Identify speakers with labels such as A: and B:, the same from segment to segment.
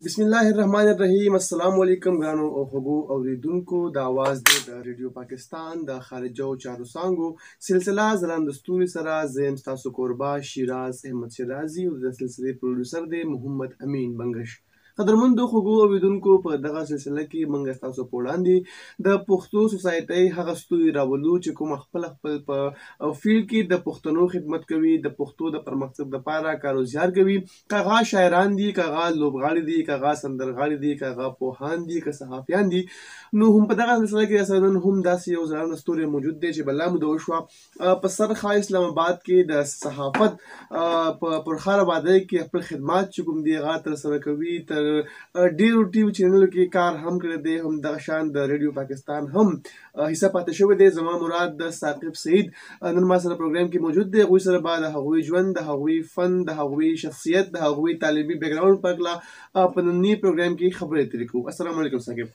A: بسم الله الرحمن الرحیم. السلام علیکم ګرانو او خوږو اوریدونکو. د आवाज د ریډیو پاکستان د خارجو چارو څانګو سلسله ځلانده ستوري سره زم تاسو کوربه شیراز احمد شیرازي او د سلسلې پروډوسر دی محمد امین بنگش. قدرمنو خوږو اوریدونکو، په دغه سلسله کې موږ تاسو په وړاندې د پښتو سوسایټي هغه ستوري راولو چې کوم خپل په فیلډ کې د پښتنو خدمت کوي، د پښتو د پرمختګ لپاره کار او زیار کوي. کاغه شاعران دي، کاغه لوبغاړي دي، کاغه سندرغاړي دي، کاغه پوهان دي، که صحافیان دي. نو هم په دغه سلسله کې اساساً هم داسې یو ځلانده ستوری موجود دی چې بله موده وشوه په سرخا اسلام آباد کې د صحافت په پرخار آبادۍ کې خپل خدمات چې کوم دی هغه ترسره کوي. تر ډیرو ټیوي چینلونو کې کار هم کړی دی، هم دغه شان د ریډیو پاکستان هم حصه پاتې شوی دی. زما مراد د ثاقب سعید نن ما سره پروګرام کې موجود دی. هغوی سره به د هغوی ژوند، د هغوی فن، د هغوی شخصیت، د هغوی طالبي بیک ګراوند په اړه په ننني پروګرام کې خبرې اترې کوو. السلام علیکم ثاقب.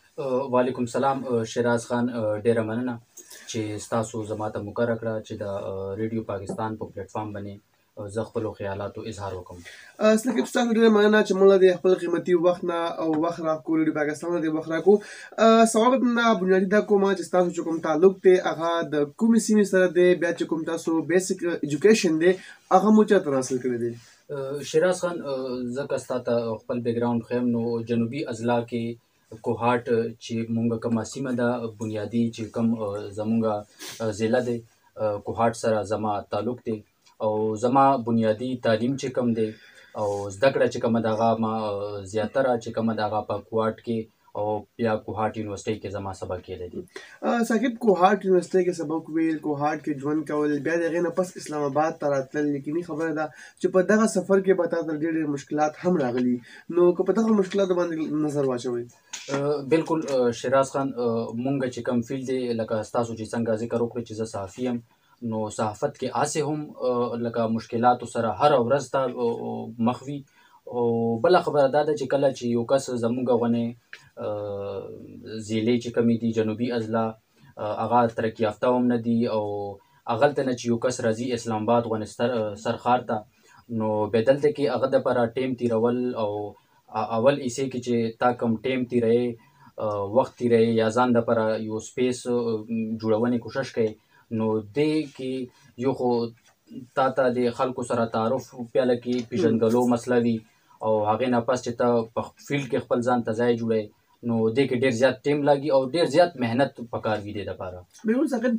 B: وعلیکم سلام شیراز خان، ډیره مننه چې تاسو زما ته مقرره کړه چې د ریډیو پاکستان په پلیټ فارم باندې زه خپلو خیالاتو اظهار وکړم.
A: ثاقب ستاسو ډېره مننه چې موږ د خپل قیمتي وخت نه او وخت راکړو، ریډیو پاکستان د وخت راکړو. سوال نه بنیادي دا کومه چې تاسو چې کوم تعلق دی هغه د کومې سیمې سره دی، بیا چې کوم تاسو بیسیک ایجوکیشن دی هغه مو چېرته حاصل کړی دی؟
B: شیراز خان، ځکه ستا ته خپل بیک ګراوند ښیم، نو جنوبي اضلاع کې کوهاټ چې مونږ کومه سیمه ده، بنیادي چې کوم زمونږ ضلع دی کوهاټ سره زما تعلق دی، او زما بنیادي تعلیم چې کوم دی او زده کړه چې کومه ده هغه ما زیاتره چې کومه ده هغه په کوهاټ کې او بیا کوهاټ یونیورسټۍ کې زما سبق کېدی دی.
A: ثاقب، کوهاټ یونیورسټۍ کې سبق ویل، کوهاټ کې ژوند کول، بیا د هغې نه پس اسلام آباد ته راتلل، یقیني خبره ده چې په دغه سفر کې به تا ته ډېر ډېر مشکلات هم راغلي. نو که په دغه مشکلاتو باندې نظر واچوئ.
B: بالکل شیراز خان، مونږ چې کوم فیلډ دی لکه ستاسو چې څنګه ذکر وکړئ چې زه صحافي یم، نو صحافت کې هسې هم لکه مشکلاتو سره هره ورځ ته مخ وي. او بله خبره دا ده چې کله چې یو کس زموږ غونې ضلعې چې کومې دي جنوبي اضلاع هغه ترقي یافته هم نه دي، او هغلته نه چې یو کس راځي اسلام آباد غونې سرښار ته، نو بیا دلته کې هغه دپاره ټیم تېرول او اول ایسې کې چې تا کوم ټیم تېروې، وخت تېروې، یا ځان دپاره یو سپیس جوړونې کوشش کوې، نو دې کې یو خو تا ته د خلکو سره تعارف پیاله کې پیژندګلو مسله وي، او هغې نه پس چې ته په فیلډ کې خپل ځان ته ځای جوړوې، نو دې کې ډېر زیات ټیم لګي او ډېر زیات محنت پکار وي دې دپاره.
A: بالکل ثاقب،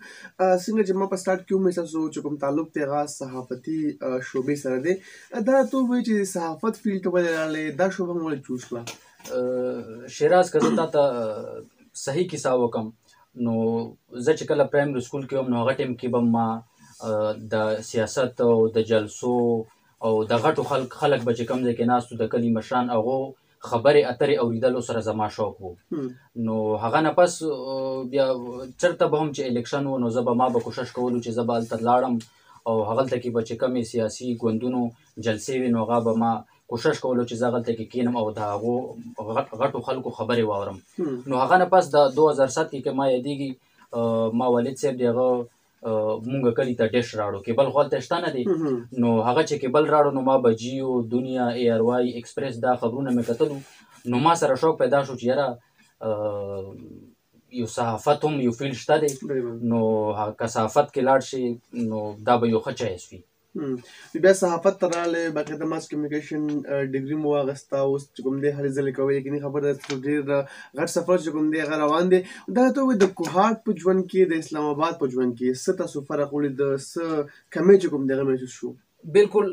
A: څنګه چې ما په سټارټ کې ومې ستاسو چې کوم تعلق دی هغه صحافتي شعبې سره دی، دا ته ووایي چې صحافت فیلډ ته ولې راغلی، دا شعبه مو ولې چوز کړه؟
B: شیراز، که زه تا ته صحیح کیسه وکړم، نو زه چې کله پرایمري سکول کې وم، نو هغه ټیم کې به ما د سیاست او د جلسو او د غټو خلک به چې کوم ځای کې ناست وو، د کلي مشران، هغو خبرې اترې اورېدلو سره زما شوق وو. نو هغه نه پس بیا چېرته به هم چې الیکشن و، نو ما به کوشش کولو چې زه به هلته لاړم، او هغلته کې به چې کومې سیاسي ګوندونو جلسې وي، نو هغه به ما کوشش کولو چې زه هغلته کې کښېنم او د هغو غټو خلکو خبرې واورم. نو هغه نه پس د 2007 کې ما یادېږي ما والد صاحب دی هغه مونږ کلي ته ډش راوړو، کیبل خو هلته شته نه دی، نو هغه چې کیبل راوړو، نو ما به جیو، دنیا، اے آر وائی، ایکسپریس دا خبرونه مې کتلو، نو ما سره شوق پیدا شو چې یاره یو صحافت هم یو فیلډ شته دی، نو که صحافت کې لاړ شي نو دا به یو ښه چایس وي.
A: بیا صحافت ته راغلی، باقاعده ماس کمیونیکیشن ډګري مو واخیسته، اوس چې کوم دی هلې ځلې کوئ، یقیني خبره ده چې ډېر غټ سفر چې کوم دی هغه روان دی. دا ته ووایي د کوهاټ په ژوند کې، د اسلام آباد په ژوند کې څه تاسو فرق ولید، څه کمی چې کوم دی هغه محسوس شو؟
B: بالکل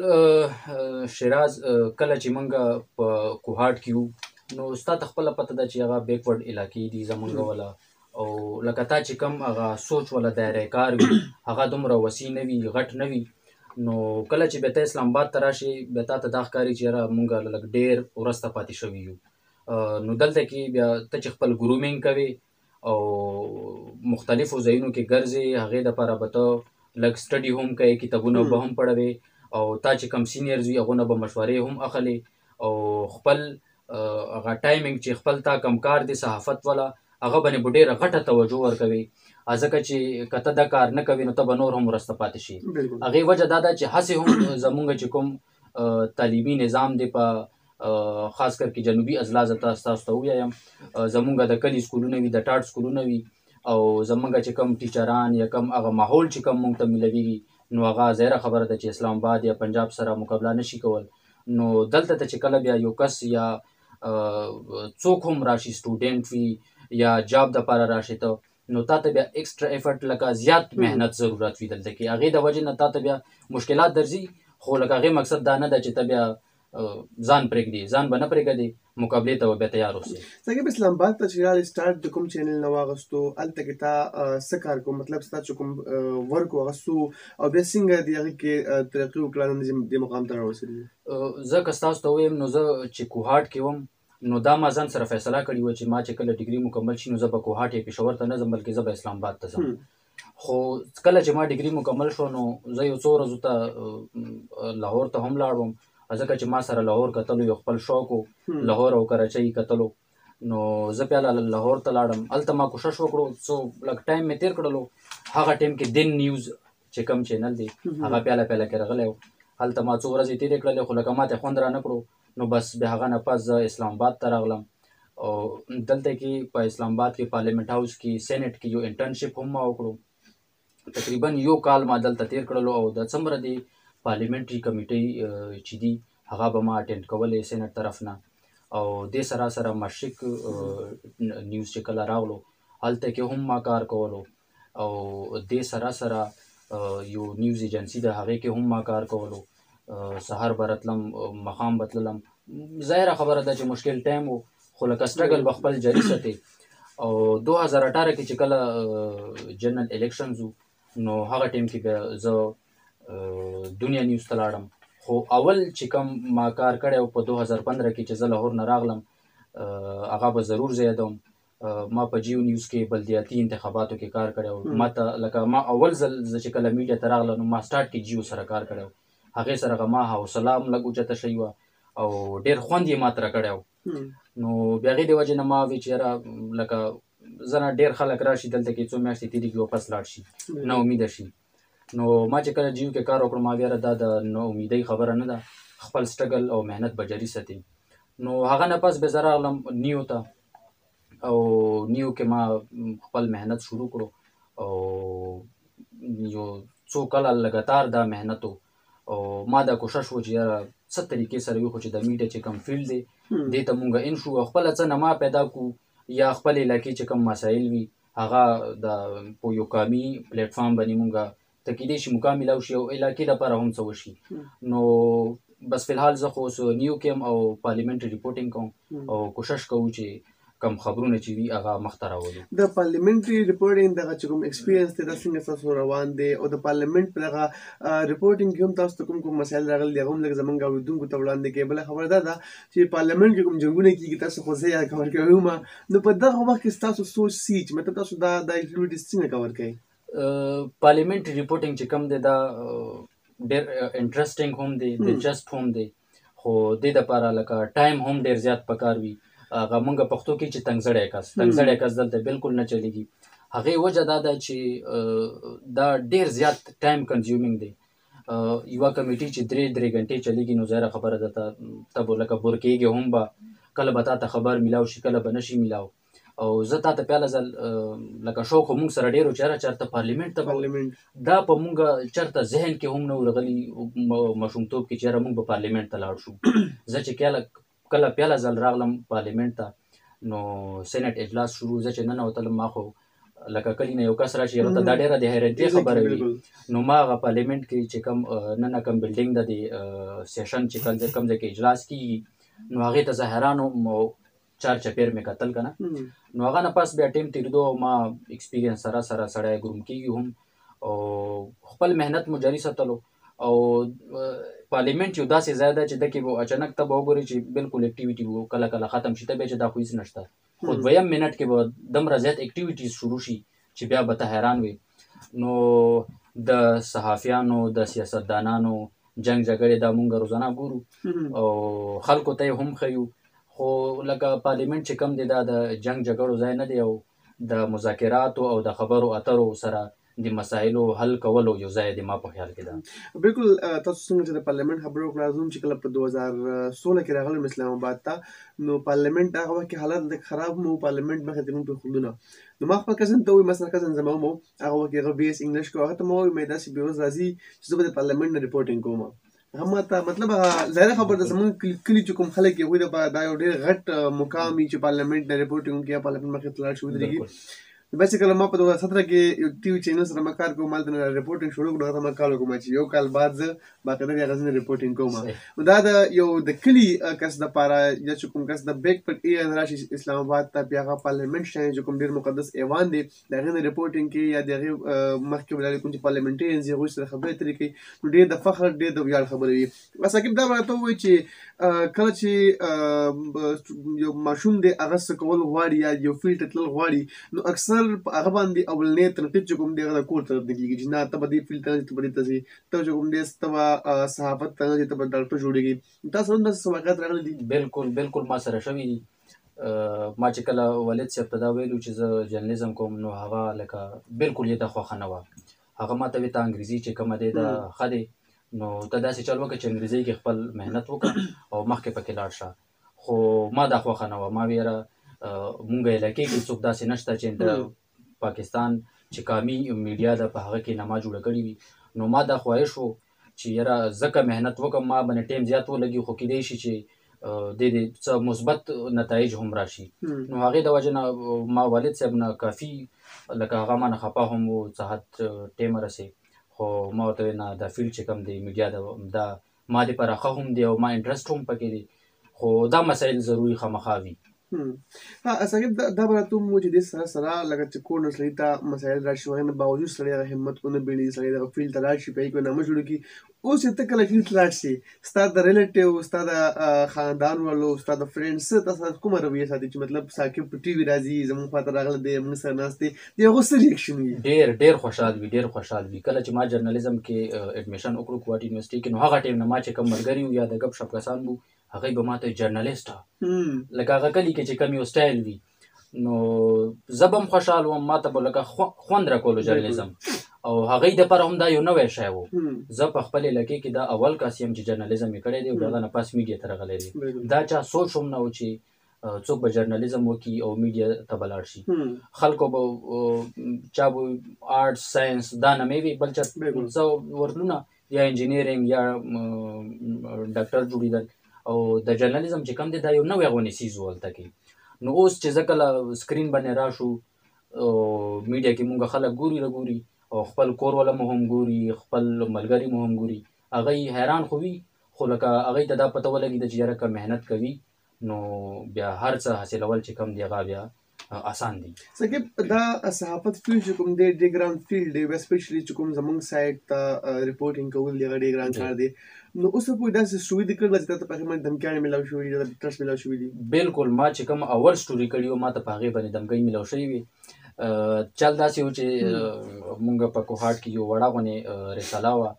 B: شیراز، کله چې موږ په کوهاټ کې وو، نو ستا ته خپله پته ده چې هغه بیکورډ علاقې دي زموږ والا، او لکه تا چې کوم هغه سوچ والا دایره کار وي هغه دومره وسیع نه وي، غټ نه وي. نو کله چې بیا ته اسلام آباد ته راشې، بیا تا ته دا ښکاري چې یاره مونږ لږ ډېر وروسته پاتې شوي یو. نو دلته کې بیا ته چې خپل ګرومینګ کوې او مختلفو ځایونو کې ګرځې، هغې دپاره به ته لږ سټډي هم کوې، کتابونه به هم پړوې، او تا چې کوم سینیرز وي هغو نه به مشورې هم اخلې، او خپل هغه ټایمنګ چې خپل تا کوم کار دی صحافت والا، هغه باندې به ډېره غټه توجه ورکوې، ځکه چې که ته دا کار نه کوې نو ته به نور هم وروسته پاتې شي. هغې وجه دا ده چې هسې هم زمونږ چې کوم تعلیمي نظام دی په خاص کر کې جنوبي اضلاع زه تاسو ته ووایم زمونږ د کلي سکولونه وي د ټاټ سکولونه وي او زمونږ چې کوم ټیچران یا کوم هغه ماحول چې کوم مونږ ته ملویږي نو هغه ظاهره خبره ده چې اسلام آباد یا پنجاب سره مقابله نشي کول. نو دلته ته چې کله بیا یو کس یا څوک هم راشي سټوډنټ وي یا جاب دپاره راشي ته نو تا ته بیا ایکسټرا ایفرټ لکه زیات محنت ضرورت وي دلته کې هغې د وجې نه تا ته بیا مشکلات درځي خو لکه هغې مقصد دا نه ده چې ته بیا ځان پرېږدي ځان به نه پرېږدي مقابلې ته به بیا تیار اوسې.
A: څنګه به اسلام آباد ته چې راغلې سټارټ د کوم چینل نه واغستو هلته کې تا څه کار کوم مطلب ستا چې کوم ورک واغستو او بیا څنګه د هغې کې ترقي وکړه دې مقام ته راورسېدې؟
B: زه که ستاسو ته ووایم نو زه چې کوهاټ کې وم نو دا ما ځان سره فیصله کړې وه چې ما چې کله ډګري مکمل شي نو زه به کوهاټ یا پېښور ته نه ځم بلکې زه به اسلام آباد ته ځم. خو کله چې ما ډګري مکمل شو نو زه یو څو ورځو ته لاهور ته هم لاړم ځکه چې ما سره لاهور کتلو یو خپل شوق و لاهور او کراچۍ کتلو نو زه بیا لاهور ته لاړم. هلته ما کوشش وکړو څو لږ ټایم مې تېر کړلو هغه ټایم کې دین نیوز چې کوم چینل دی هغه پیاله کې راغلی و هلته ما څو ورځې تېرې کړلې خو لکه ما ته خوند رانه کړو نو بس بیا هغه نه پس زه اسلام آباد ته راغلم او دلته کې په اسلام آباد کې پارلیمنټ هاوس کې سینټ کې یو انټرنشپ هم ما وکړو تقریبا یو کال ما دلته تېر کړلو او د څومره دی پارلیمنټري کمیټۍ چې دي هغه به ما اټینډ کولې سینټ طرف نه او دې سره سره مشرق نیوز چې کله راغلو هلته کې هم ما کار کولو او دې سره سره یو نیوز ایجنسي ده هغې کې هم ما کار کولو سهار به راتلم ماښام به تللم ظاهره خبره ده چې مشکل ټایم و خو لکه سټرګل به خپل جاري ساتې او 2018 کې چې کله جنرال الیکشنز و نو هغه ټایم کې بیا زه دنیا نیوز ته لاړم خو اول چې کوم ما کار کړی و په 2015 کې چې زه لاهور نه راغلم هغه به ضرور زه یادوم ما په جیو نیوز کې بلدیاتي انتخاباتو کې کار کړی و ما ته لکه ما اول ځل زه چې کله میډیا ته راغلم نو ما سټارټ کې جیو سره کار کړی و هغې سره ما حوصله هم لږ اوچته شوې وه او ډېر خوند یې ما ته راکړی و نو بیا هغې د وجې نه ما وی چې یاره لکه زه نه ډېر خلک راشي دلته کې څو میاشتې تېرېږي واپس لاړ شي نه امیده شي نو ما چې کله جیو کې کار وکړم ما ویره دا د نه امیدۍ خبره نه ده خپل سټرګل او محنت به جاري ساتي نو هغه نه پس بیا زه راغلم نیو ته او نیو کې ما خپل محنت شروع کړو او یو څو کله لګاتار دا محنت او ما دا کوشش و چې یاره څه طریقې سره وي خو چې د میډیا چې کوم فیلډ دی دې ته مونږ ان شو خپله څه نما پیدا کړو یا خپل علاقې چې کوم مسایل وي هغه د په یو قامي پلیټفارم باندې مونږ ته کېدای شي مقام میلاو شي او علاقې دپاره هم څه وشي نو بس فلحال زه خو اوس نیو کې یم او پارلیمنټري ریپورټینګ کوم او کوشش کوو چې کم خبرونه چې وي هغه مخته راولو.
A: د پارلیمنټري ریپورټینګ دغه چې کوم ایکسپیرینس دی دا څنګه ستاسو روان دی او د پارلیمنټ په دغه ریپورټینګ کې هم تاسو ته کوم مسایل راغلي دي هغه هم لږ زموږ اورېدونکو ته وړاندې کړئ. بله خبره دا ده چې پارلیمنټ کې کوم جنګونه کېږي تاسو خو زه یې کور کوي وم نو په دغه وخت کې ستاسو سوچ سی چې مطلب تاسو دا اکټیویټیز څنګه کور کوئ؟
B: پارلیمنټري ریپورټینګ چې کوم دی دا ډېر انټرسټینګ هم دی دلچسپ هم دی خو دې دپاره لکه ټایم هم ډېر زیات پکار وي هغه مونږ پښتو کې چې تنګزړی کس دلته بالکل نه چلیږي هغې وجه دا ده چې دا ډېر زیات ټایم کنزیومینګ دی یوه کمیټي چې درې غنټې چلیږي نو ظاهره خبره ده ته به لکه بور کېږي هم به کله به تا ته خبر میلاو شي کله به نشي میلاو او زه تا ته پیاله ځل لکه شوق خو مونږ سره ډېر و چې یاره چېرته پارلیمنټ ته دا په مونږ چېرته ذهن کې هم نه و راغلي ماشومتوب کې چې یاره مونږ به پارلیمنټ ته لاړ شو زه چې کله پیاله ځل راغلم پارلیمنټ ته نو سینټ اجلاس شروع زه چې ننوتلم ما خو لکه کلي نه یو کس راشي هغه ته دا ډېره د حیرانتۍ خبره وي نو ما هغه پارلیمنټ کې چې کوم نن کوم بلډینګ ده د سیشن چې کوم ځای کې اجلاس کېږي نو هغې ته زه حیران وم او چار چپیر مې کتل که نه نو هغه نه پس بیا ټیم تېرېدو او ما ایکسپیرینس سره سړی ګروم کېږي هم او خپل محنت مو جاري ساتلو او پارلیمنټ یو داسې ځای ده چې دکې به اچانک ته به وګورې چې بالکل اکټیویټي به کله کله ختم شي ته بیا چې دا خو هېڅ نشته خو دویم منټ کې به دومره زیات اکټیویټیز شروع شي چې بیا به ته حیران وي نو د صحافیانو د سیاستدانانو جنګ جګړې دا مونږ روزانه ګورو او خلکو ته یې هم ښیو خو لکه پارلیمنټ چې کوم دی دا د جنګ جګړو ځای نه دی او د مذاکراتو او د خبرو اترو سره د مسایلو حل کولو یو ځای دی، ما په خیال کې ده.
A: بالکل تاسو څنګه چې د پارلیمنت خبرې وکړه، زه هم چې کله په 2016 کې راغلم اسلام آباد ته، نو پارلیمنت هغه وخت کې حالات لږ خراب مو، پارلیمنت مخې ته مو پرېښودونه. نو ما خپل کزن ته وویل، مثلا کزن زما هم هغه وخت کې هغه BS انګلیش کوه، هغه ته ما وویل مې داسې بېوز راځي چې زه به د پارلیمنت نه رپورټینګ کوم. هغه ماته مطلب ظاهره خبره ده، زموږ کلي چې کوم خلک یې هغوی ته دا یو ډېر غټ مقام وي چې پارلیمنت نه رپورټینګ وکړي یا پارلیمنت مخې ته لاړ شي ودرېږي. بس کله ما په 2017 کې یو ټي وي چینل سره ما کار کوم، هلته نه رپورټینګ شروع کړو. هغه ما کال وکړم چې یو کال بعد زه باقاعده د هغه ځای نه رپورټینګ کوم. نو دا د یو د کلي کس دپاره یا چې کوم کس د بیک پټ ایریا نه راشي اسلام آباد ته، بیا هغه پارلیمنت شاید چې کوم ډېر مقدس ایوان دی، د هغې نه رپورټینګ کوي یا د هغې مخکې ولاړې کوم چې پارلیمنټریانز دي هغوی سره خبرې اترې کوي، نو ډېر د فخر ډېر د ویاړ خبرې وي. ساقب دا به راته ووایي چې کله چې یو ماشوم دی هغه څه کول غواړي یا یو فیلډ ته تلل غواړي، نو اکثر په هغه باندې اولنی تنقید چې کوم دی هغه د کور طرف نه کېږي چې نه ته به دې فیلډ ته نه ځې، ته به دې ته ځې، ته چې کوم دی ته به صحافت ته نه ځې، ته به ډاکټر جوړېږي. تاسو هم داسې څه واقعات راغلي دي؟
B: بالکل ما سره شوي دي. ما چې کله والد صاحب ته دا ویلو چې زه جرنالیزم کوم، نو هغه لکه بالکل یې دا خوښه نه وه. هغه ما ته ویل ته انګریزي چې کومه دی دا ښه دی، نو ته داسې چل وکړه چې انګریزي کې خپل محنت وکړه او مخکې پکې لاړ شه. خو ما دا خوښه نه وه. ما ویره مونږ علاقې کې څوک داسې نشته چې د پاکستان چې قامي میډیا ده په هغه کې نما جوړه کړې وي. نو ما دا خواهش و چې یاره ځکه محنت وکړم، ما باندې ټایم زیات ولګي، خو کیدای شي چې د څه مثبت نتایج هم راشي. نو هغې د وجې نه ما والد صاحب نه کافي لکه هغه ما نه خفه هم و څه حد ټایمه رسې، خو ما ورته ویل نه دا فیلډ چې کوم دی میډیا ده دا ما دپاره ښه هم دی او ما انټرسټ هم پکې دی، خو دا مسایل ضروري خامخا وي.
A: ساقب دا به راته ومو چې دې سره سره لکه چې کور نه سړي ته مسایل راشي، هغې نه باوجود سړی هغه همت ونه بیړي، سړی دغه فیلډ ته لاړ شي، په هغې کې نامه جوړه کړي. اوس چې ته کله فیلډ ته لاړ شي، ستا د ریلیټیو، ستا د خاندان والو، ستا د فرینډ څه تا سره کومه رویه ساتي چې مطلب ساقب په ټي وي راځي، زموږ خواته راغلی دی، موږ سره ناست دی، د هغو څه ریاکشن وي؟
B: ډېر خوشحال وي. کله چې ما جرنالیزم کې اډمیشن وکړو کوټ یونیورسټي کې، نو هغه ټایم نه ما چې کوم ملګري وو یا د ګپ شپ کسان وو، هغوی به ما ته جرنالیسټه لکه هغه کلي کې چې کوم یو سټایل وي، نو زه به هم خوشحال وم، ما ته به لکه خوند راکولو جرنالیزم، او هغوی دپاره هم دا یو نوی شی و. زه په خپل علاقې کې دا اول کس یم چې جرنالیزم یې کړی دی او د هغه نه پس میډیا ته راغلی دی. دا چا سوچ هم نه و چې څوک به جرنالیزم وکړي او میډیا ته به لاړ شي. خلکو به چا به آرټس ساینس دا نمې وي، بل چا څه ورتلونه یا انجینیرینګ یا ډاکټر جوړېدل، او د جرنالیزم چې کوم دی دا یو نوی غونې څیز و هلته کې. نو اوس چې زه کله سکرین باندې راشو میډیا کې مونږ خلک ګوري او خپل کور والا مو هم ګوري، خپل ملګري مو هم ګوري، هغوی حیران خو وي، خو لکه هغوی ته دا پته ولګېده چې یاره که محنت کوي نو بیا هر څه حاصلول چې کوم دی هغه بیا آسان دي.
A: ساقب دا صحافت فیلډ چې کوم دی ډېر ګران فیلډ دی، اسپیشلي چې کوم زموږ سایډ ته رپورټینګ کول دی هغه ډېر ګران کار دی. نو اوس پورې داسې سټوري دې کړله چې تا ته په هغې باندې دمکیانې میلاو شوي دي، ټرسټ میلاو شوي دي؟
B: بالکل. ما چې کوم اول سټوري کړي وو ما ته په هغې باندې دمکۍ میلاو شوي وي. چل داسې و چې مونږ په کوهاټ کې یو وړه غونې رساله وه،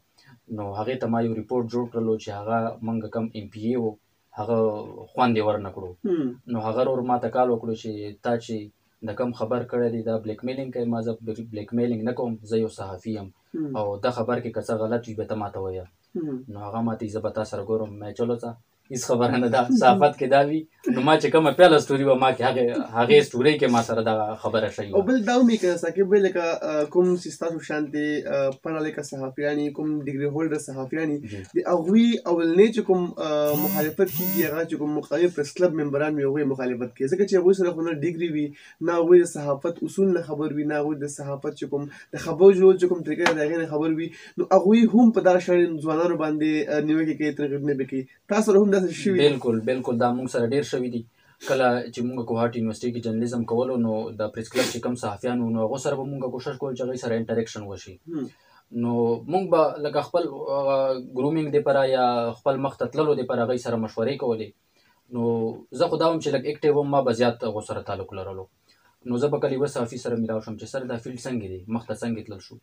B: نو هغې ته ما یو ریپورټ جوړ کړلو چې هغه مونږ کوم MP و هغه خوند یې ورنه کړو. نو هغه ورور ما ته کال وکړو چې تا چې د کوم خبر کړی دی دا بلیک میلینګ کوي. ما زه بلیک میلینګ نه کوم، زه یو صحافي یم او دا خبر کې که څه غلط وي به ته ما ته وایه. نو هغه ما ته زه به تا سره ګورم. مې چلو ځه هېڅ خبره نه ده، صحافت کې دا وي. نو ما چې کومه پیله سټوري وه ما کې هغې سټورۍ کې ما سره دغه خبره شوې وه.
A: او بل دا هم وي که ساقب لکه کوم چې ستاسو شانتې پړه لیکه صحافیان یې، کوم ډګري هولډر صحافیان یې، د هغوی اولنی چې کوم مخالفت کېږي هغه چې کوم مخالف پریس کلب ممبران وي هغوی مخالفت کوي، ځکه چې هغوی سره خو نه ډګري وي، نه هغوی د صحافت اصول نه خبر وي، نه هغوی د صحافت چې کوم د خبرو جوړول چې کوم طریقه د هغې نه خبر وي. نو هغوی هم په دغه شان ځوانانو باندې نیوکې کوي، تنقیدونه به کوي. تاسو سره هم داسې شوي؟
B: بالکل دا موږ سره ډېر شوي دي. کله چې موږ کوهاټ یونیورسټي کې جرنالیزم کولو نو د پریس کلب چې کوم صحافیان وو نو هغو سره به موږ کوشش کول چې هغوی سره انټریکشن وشي. نو موږ به لکه خپل ګرومینګ دپاره یا خپل مخ ته تللو دپاره هغوی سره مشورې کولې. نو زه خو دا وم چې لږ اکټیو وم، ما به زیات هغو سره تعلق لرلو. نو زه به کله یوه صحافي سره میلاو شم چې سر دا فیلډ څنګه دی، مخ ته څنګه تلل شو،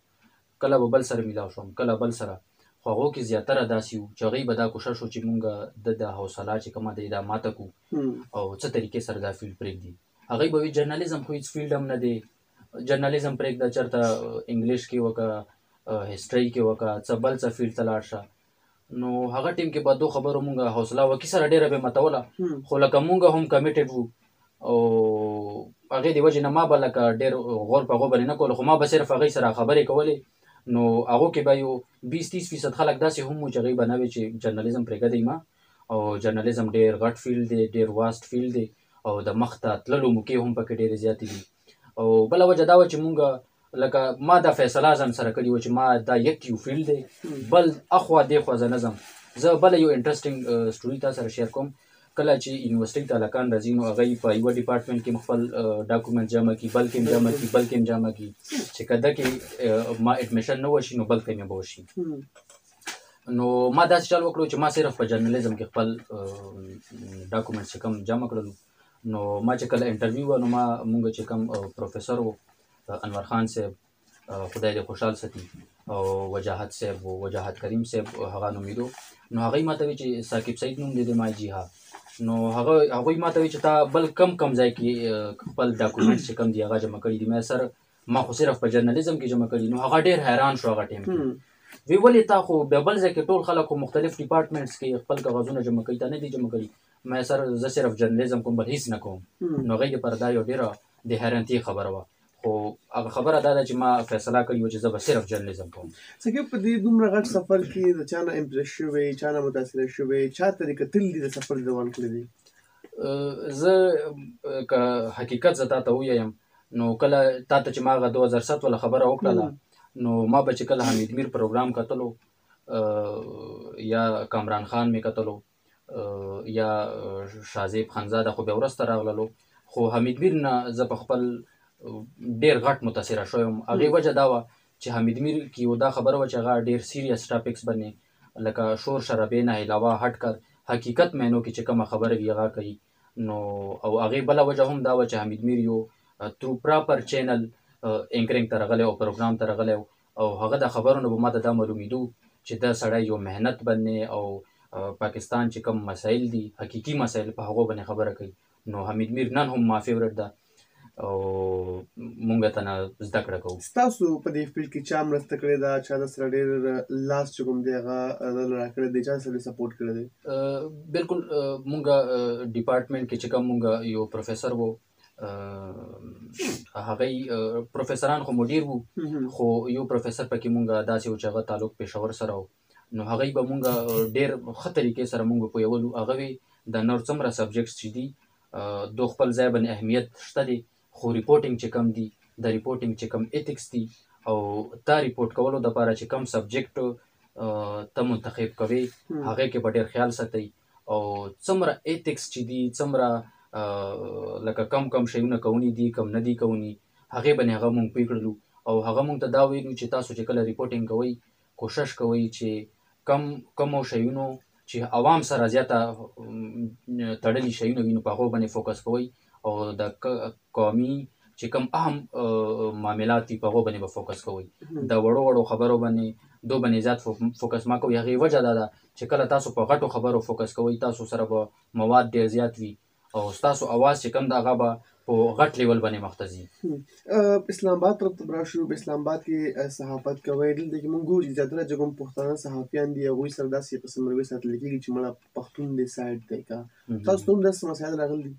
B: کله به بل سره میلاو شم، کله بل سره. خو هغو کې زیاتره داسې وو چې هغوی به دا کوشش وو چې مونږ د حوصله چې کومه دی دا ماته کړو او څه طریقې سره دا فیلډ پرېږدي. هغوی به وي جرنالیزم خو هېڅ فیلډ هم نه دی، جرنالیزم پرېږده، چېرته انګلیش کې وکړه، هسټرۍ کې وکړه، څه بل څه فیلډ ته لاړ شه. نو هغه ټیم کې به دو خبرو مونږ حوصله وکي سره ډېره به متوله، خو لکه مونږ هم کمیټډ وو او هغې د وجې نه ما به لکه ډېر غور په غور باندې نه کولو، خو ما به صرف هغوی سره خبرې کولې. نو هغو کې به یو 20-30% خلک داسې هم وو چې هغوی به نه وي چې جرنالیزم پرېږدی ما، او جرنالیزم ډېر غټ فیلډ دی، ډېر واست فیلډ دی، او د مخ ته تللو موقع هم پکې ډېرې زیاتې دي. او بله وجه دا وه چې مونږ لکه ما دا فیصله ځان سره کړې وه چې ما دا یک یو فیلډ دی، بل اخوا دېخوا زه نه ځم. زه بله یو انټرسټینګ سټوري تا سره شیر کوم. کله چې یونیورسټۍ ته هلکان راځي نو هغوی په یوه ډپارټمنټ کې خپل ډاکومنټ جمع کړي، بل کې جمع کړي، بل کې جمع کړي، چې که ده کې ما اډمیشن نه وشي نو بل کې مې به وشي. نو ما داسې چل وکړو چې ما صرف په جرنالیزم کې خپل ډاکومنټ چې کوم جمع کړلو. نو ما چې کله انټرویو وه نو مونږ چې کوم پروفیسر و انور خان صاحب، خدای دې خوشحال ساتي، او وجاهت صاحب و، وجاهت کریم صاحب هغه نومېدو. نو هغوی ما ته وایي چې ثاقب سعید نوم دې دی؟ ما جی ها. نو هغوی ما ته وایي چې تا بل کم ځای کې خپل ډاکومنټس چې کوم دي هغه جمع کړي دي؟ ما سر ما خو صرف په جرنالیزم کې جمع کړي. نو هغه ډېر حیران شو هغه ټایم کې، وی ولې تا خو بیا بل ځای کې ټول خلک خو مختلف ډپارټمنټس کې خپل کاغذونه جمع کوي، تا نه دي جمع کړي؟ ما سر زه صرف جرنالیزم کوم، بل هېڅ نه کوم. نو هغوی دپاره دا یو ډېره د حیرانتي خبره وه. خو هغه خبره دا ده چې ما فیصله کړې وه چې زه به صرف جرنالیزم کوم.
A: څنګه په دې دومره غټ سفر کې د چا نه امپرس شوې، چا نه متاثره شوې، چا ته دې کتلي دي د سفر روان کړی دی؟
B: زه که حقیقت زه تا ته ووایم نو کله تا ته چې ما هغه 2007 والا خبره وکړله نو ما به چې کله حمید میر پروګرام کتلو یا کامران خان مې کتلو یا شازیب خانزاده خو بیا وروسته راغللو، خو حمید میر نه زه په خپل ډېر غټ متاثره شوی وم. هغې وجه دا وه چې حمید میر کې یو دا خبره وه چې هغه ډېر سیریس ټاپکس باندې لکه شور شرابې نه علاوه هټ کر حقیقت معنو کې چې کومه خبره وي هغه کوي. نو او هغې بله وجه هم دا وه چې حمید میر یو ترو پراپر چینل اینکرینګ ته راغلی او پروګرام ته راغلی او هغه د خبرو نه به ما ته دا معلومېدو چې دا سړی یو محنت باندې او پاکستان چې کوم مسایل دي حقیقي مسایل په هغو باندې خبره کوي. نو حمید میر نن هم ما فیورټ ده او مونږ ته نه زده کړه کوو.
A: ستاسو په دې فیلډ کې چا مرسته کړې ده؟ چا د سره ډېر لاس چې کوم دی هغه راکړی دی؟ چا سره سپورټ کړی دی؟
B: بلکل مونږ ډپارټمنټ کې چې کوم مونږ یو پروفیسر و هغوی پروفیسران خو مو ډېر وو خو یو پروفیسر پکې مونږ داسې و چې هغه تعلق پېښور سره و. نو هغوی به مونږ ډېر ښه طریقې سره مونږ پوهولو. هغه وی د نور څومره سبجیکټس چې دي دو خپل ځای باندې اهمیت شته دی، خو ریپورټینګ چې کم دي د ریپورټینګ چې کم ایتکس دي او تا ریپورټ کولو دپاره چې کم سبجیکټ ته منتخب کوې هغې کې به ډېر خیال ساتئ او څومره ایتکس چې دي څومره لکه کم شیونه کووني دي کم نه دي کووني هغې باندې هغه مونږ پوه کړلو او هغه مونږ ته دا ویلو چې تاسو چې کله ریپورټینګ کوئ کوشش کوئ چې کمو شیونو چې عوام سره زیاته تړلي شیونه وي نو په هغو باندې فوکس کوئ او د قومي چې کوم اهم معاملات دي په هغو باندې به فوکس کوئ. د وړو خبرو باندې دو باندې زیات فوکس ما کوئ. هغې وجه دا ده چې کله تاسو په غټو خبرو فوکس کوئ تاسو سره به مواد ډېر زیات وي او ستاسو اواز چې کوم د هغه به په غټ لیول باندې مخته ځي.
A: اسلام آباد طرف ته راشو، په اسلام آباد کې صحافت کوئ. دلته کې مونږ ګورو چې زیاتره چې کوم پښتانه صحافیان دي هغوی سره داسې قسم رویې ساتل کېږي چې مړه پښتون دی سایډ دی. که تاسو ته هم داسې مسایل راغلي دي؟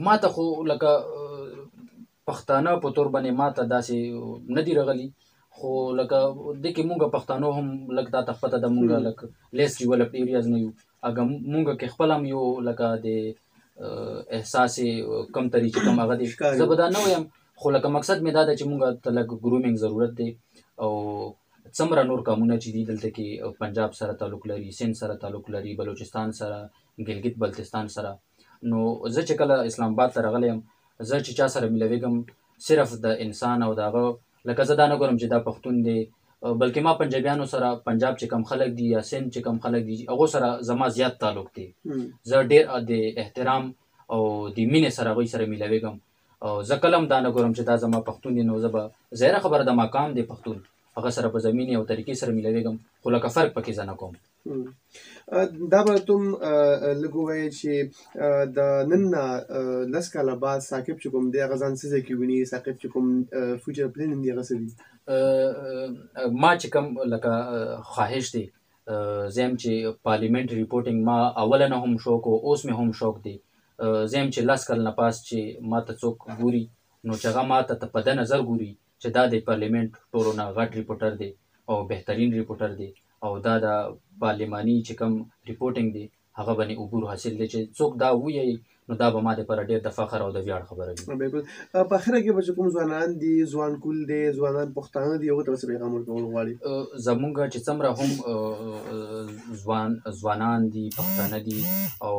B: ما ته خو لکه پښتانه په طور باندې ما ته داسې نه دي راغلي، خو لکه دې کې مونږ پښتانو هم لکه دا ته پته ده مونږ لکه لیس ډیولپډ ایریاز نه یو. اګه مونږ کې خپل هم یو لکه د احساس کم طریقې کم هغه دی زه به دا نه وایم، خو لکه مقصد مې دا ده چې مونږ ته لکه ګرومینګ ضرورت دی او څومره نور کامونه چې دي دلته کې پنجاب سره تعلق لري، سند سره تعلق لري، بلوچستان سره، ګلګت بلتستان سره. نو زه چې کله اسلام آباد ته راغلی یم زه چې چا سره میلاویږم صرف د انسان او د هغه لکه زه دا نه ګورم چې دا پښتون دی، بلکې ما پنجابیانو سره پنجاب چې کم خلک دي یا سند چې کم خلک دي هغو سره زما زیات تعلق دی. زه ډېر د احترام او د مینې سره هغوی سره میلاویږم او زه کله هم دا نه ګورم چې دا زما پښتون دی. نو زه به ظاهره خبره د مقام دی پښتون هغه سره په زمینې او طریقې سره میلاویږم، خو لکه فرق پکې زه نه کوم.
A: دا به ته هم لږ ووایې چې د نن نه لس کاله بعد ثاقب چې کوم دی هغه ځان څه ځای کې ویني، ثاقب چې کوم فیوچر پلانینګ دی هغه څه دي؟
B: ما چې کوم لکه خواهش دی زم چې پارلیمنټ ریپورټینګ ما اوله نه هم شوق او اوس مې هم شوق دی زم چې لاس کال نه پاس چې ما ته څوک ګوري نو چې هغه ما ته په د نظر ګوري چې دا د پارلیمنټ ټولو نه غټ ریپورټر دی او بهترین ریپورټر دی او دا د پارلماني چې کوم ریپورټینګ دی هغه باندې عبور حاصل دی چې څوک دا وایي نو دا به ما دپاره ډېر د فخر او د ویاړ خبره وي.
A: بالکل. په اخره کې به چې کوم ځوانان دي، ځوان کول دی، ځوانان پښتانه دي، هغو ته به څه پیغام ورکول غواړي؟
B: زمونږ چې څومره هم ځوانان دي، پښتانه دي او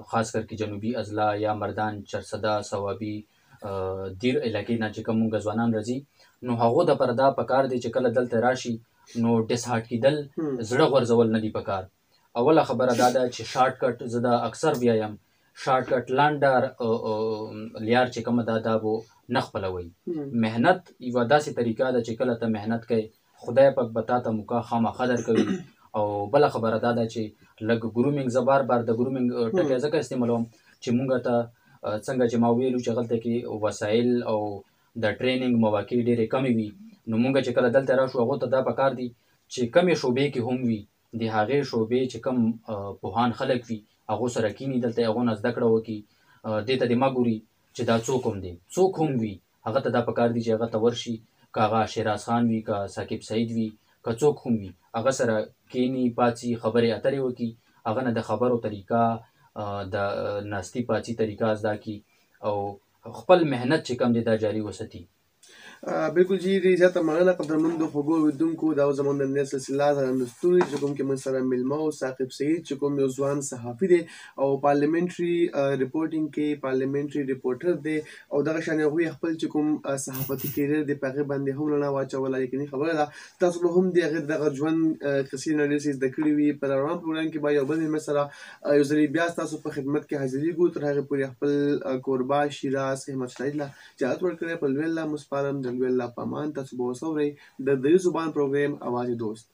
B: خاص کر کې جنوبي اضلاع یا مردان، چرسده، صوابي، دیر علاقې نه چې کوم مونږ ځوانان راځي نو هغو دپاره دا پکار دی چې کله دلته راشي نو ډسهارټ کېدل، زړه غورځول نه دي پکار. اوله خبره دا ده چې شارټ کټ زه دا اکثر بیایم شارټ کټ لانډه لیار چې کومه دا به نه خپلوئ. محنت یوه داسې طریقه ده چې کله ته محنت کوې خدای پاک به تا ته موقع خامخا درکوي. او بله خبره دا ده چې لږ ګرومینګ، زه بار بار د ګرومینګ ټکی ځکه استعمالوم چې مونږ ته څنګه چې ما ویلو چې هلته کې وسایل او د ټریننګ مواقع ډېرې کمې وي نو مونږ چې کله دلته راشو هغو ته دا پکار دي چې کمې شعبې کې هم وي د هغې شعبې چې کم پوهان خلک وي هغو سره کیني، دلته هغو نه زده کړه وکړي، دې ته دې مه ګوري چې دا څوک هم دی، څوک هم وي هغه ته دا پکار دي چې هغه ته ورشي، که هغه شیراز خان وي، که ثاقب سعید وي، که څوک هم وي هغه سره کیني، پاڅي، خبرې اترې وکړي، هغه نه د خبرو طریقه، د ناستي پاڅي طریقه زده کړي او خپل محنت چې کوم دی دا جاري وساتي.
A: بالکل جی، ډېرې زیاته مننه قدرمندو خوږو اورېدونکو. دا و زموږ نننۍ سلسله ځلانده ستوري چې کوم کې موږ سره میلمه و ثاقب سعید چې کوم یو ځوان صحافي دی او پارلیمنټري ریپورټینګ کې پارلیمنټري ریپورټر دی او دغه شان هغوی خپل چې کوم صحافتي کیریر دی په هغې باندې هم رڼا واچوله. یقیني خبره ده تاسو به هم د هغې دغه ژوند قصې نه ډېر څه زده کړي وي. په روان پروګرام کې به یو بل مېلمه سره یو ځلې بیا ستاسو په خدمت کې حاضرېږو. تر هغې پورې خپل کوربه شیراز احمد شاهید له اجازت ورکړی. په لوی الله مسپارم، د لوی الله په امان. تاسو به وسورئ د دری زبان پروګرام آواز دوست.